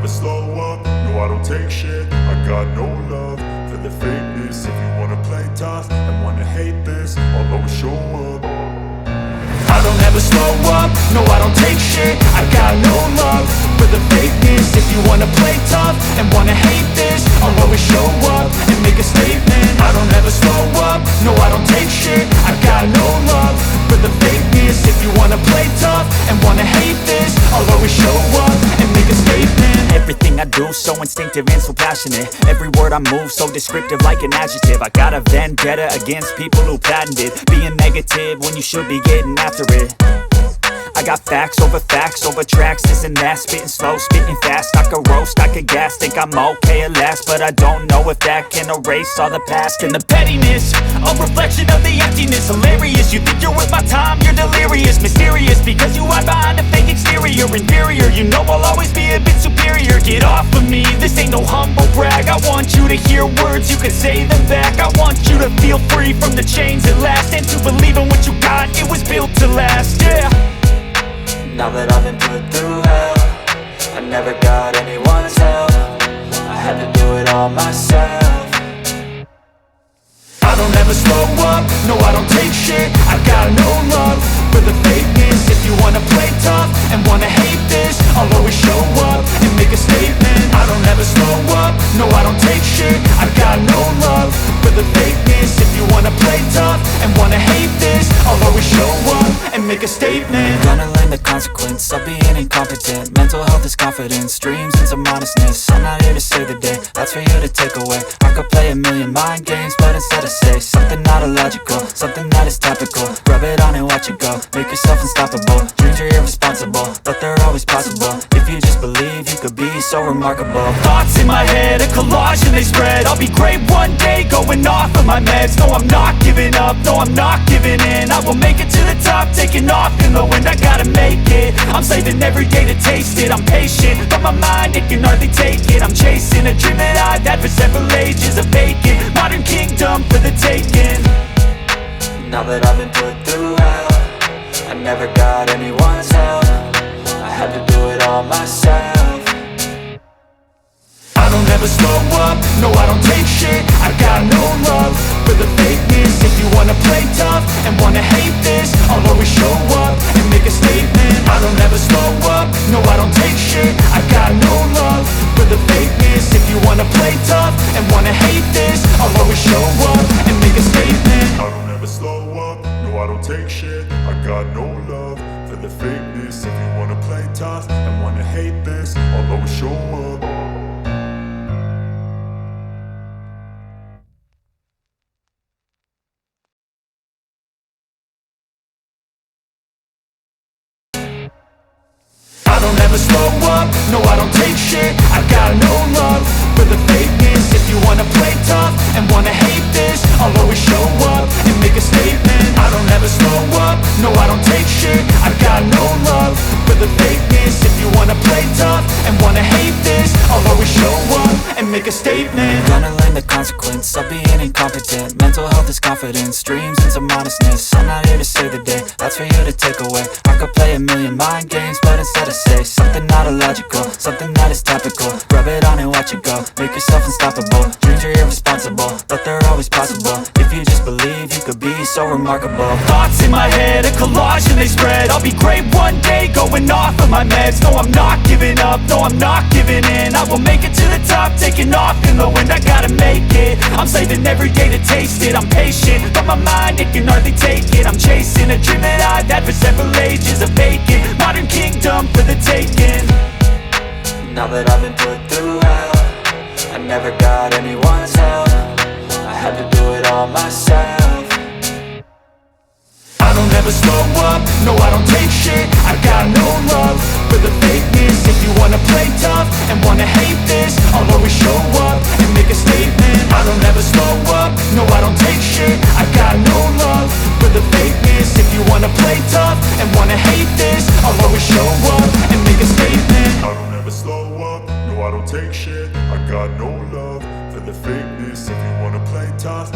slow up, no I don't take shit. I got no love for the fakeness. If you wanna play tough and wanna hate this, I'll always show up. I don't ever slow up, no I don't take shit. I got no love for the fakeness. If you wanna play tough and wanna hate this, I'll always show up and make a statement. I don't ever slow up, no I don't take shit. I got no love for the fakeness. If you wanna play tough and wanna hate this, I'll always show up and make a statement. Everything I do so instinctive and so passionate. Every word I move so descriptive like an adjective. I got a vendetta against people who patented being negative when you should be getting after it. I got facts over tracks, this and that. Spitting slow, spitting fast, I could roast, I could gas. Think I'm okay at last, but I don't know if that can erase all the past. And the pettiness, a reflection of the emptiness. Hilarious, you think you're worth my time, you're delirious. Mysterious, because you hide behind a fake exterior. Inferior, you know I'll always be a bit superior. Get off of me, this ain't no humble brag. I want you to hear words, you can say them back. I want you to feel free from the chains at last, and to believe in what you got, it was built to last, yeah. Now that I've been put through hell, I never got anyone's help. I had to do it all myself. I don't ever slow up, no I don't take shit. I got no love for the fakeness. If you wanna play tough and wanna hate this, I'll always show up and make a statement. I don't ever slow up, no I don't take shit. I got no love for the fakeness. If you wanna play tough and wanna hate this, I'll always show up and make a statement. Gonna learn the consequence of being incompetent. Mental health is confidence, dreams and some honestness. I'm not here to save the day, that's for you to take away. I could play a million mind games, but instead I say something not illogical, something that is topical. Rub it on and watch it go, make yourself unstoppable. Dreams are irresponsible, but they're always possible. If you just believe, you could be so remarkable. Thoughts in my head, a collage and they spread. I'll be great one day, going off of my meds. No, I'm not giving up, no, I'm not giving in. I will make it to the top, taking off in the wind. I gotta make it, I'm saving every day to taste it. I'm patient, but my mind, it can hardly take it. I'm chasing a dream that I've had for several ages. A vacant, modern kingdom for the taking. Now that I've been put through hell, I never got anyone's help. I had to do it all myself. I don't ever slow up, no I don't take shit. I got no love for the fakeness. If you wanna play tough and wanna hate this, I'll always show up and make a statement. I don't ever slow up, no I don't take shit. I got no love for the fakeness. If you wanna play tough and wanna hate this, I'll always show up and make a statement. I don't ever slow up, no I don't take shit. I got no love for the fakeness. If you wanna play tough and wanna hate this, I'll always show up. I don't ever slow up, no I don't take shit. I got no love for the fakeness. If you wanna play tough and wanna hate this, I'll always show up and make a statement. I don't ever slow up, no I don't take shit. I got no love for the fakeness. If you wanna play tough and wanna hate this, I'll always show up and make a statement. Gonna learn the consequence of being incompetent. Mental health is confidence, dreams and some honestness. I'm not here to save the day, that's for you to take away. I could play a million mind games, but instead I say something not illogical, something that is topical. Rub it on and watch it go, make yourself unstoppable. Dreams are irresponsible, but they're always possible. If you just believe, you could be so remarkable. Thoughts in my head, a collage and they spread. I'll be great one day, going off of my meds. No, I'm not giving up, no, I'm not giving in. I will make it to the top, taking off in the wind. I gotta make it, I'm saving every day to taste it. I'm patient, but my mind, it can hardly take it. I'm chasing a dream that I've had for several ages. A vacant, modern kingdom for the taking. Now that I've been put through hell, I never got anyone's help. I had to do it all myself. I don't ever slow up, no I don't take shit. I got no love for the fakeness. If you wanna play tough and wanna hate this, I'll always show up and make a statement. I don't ever slow up, no I don't take shit. I got no love for the fakeness. If you wanna play tough and wanna hate this, I'll always show up and make a statement. I don't ever slow up, no I don't take shit. I got no love for the fakeness. If you wanna play tough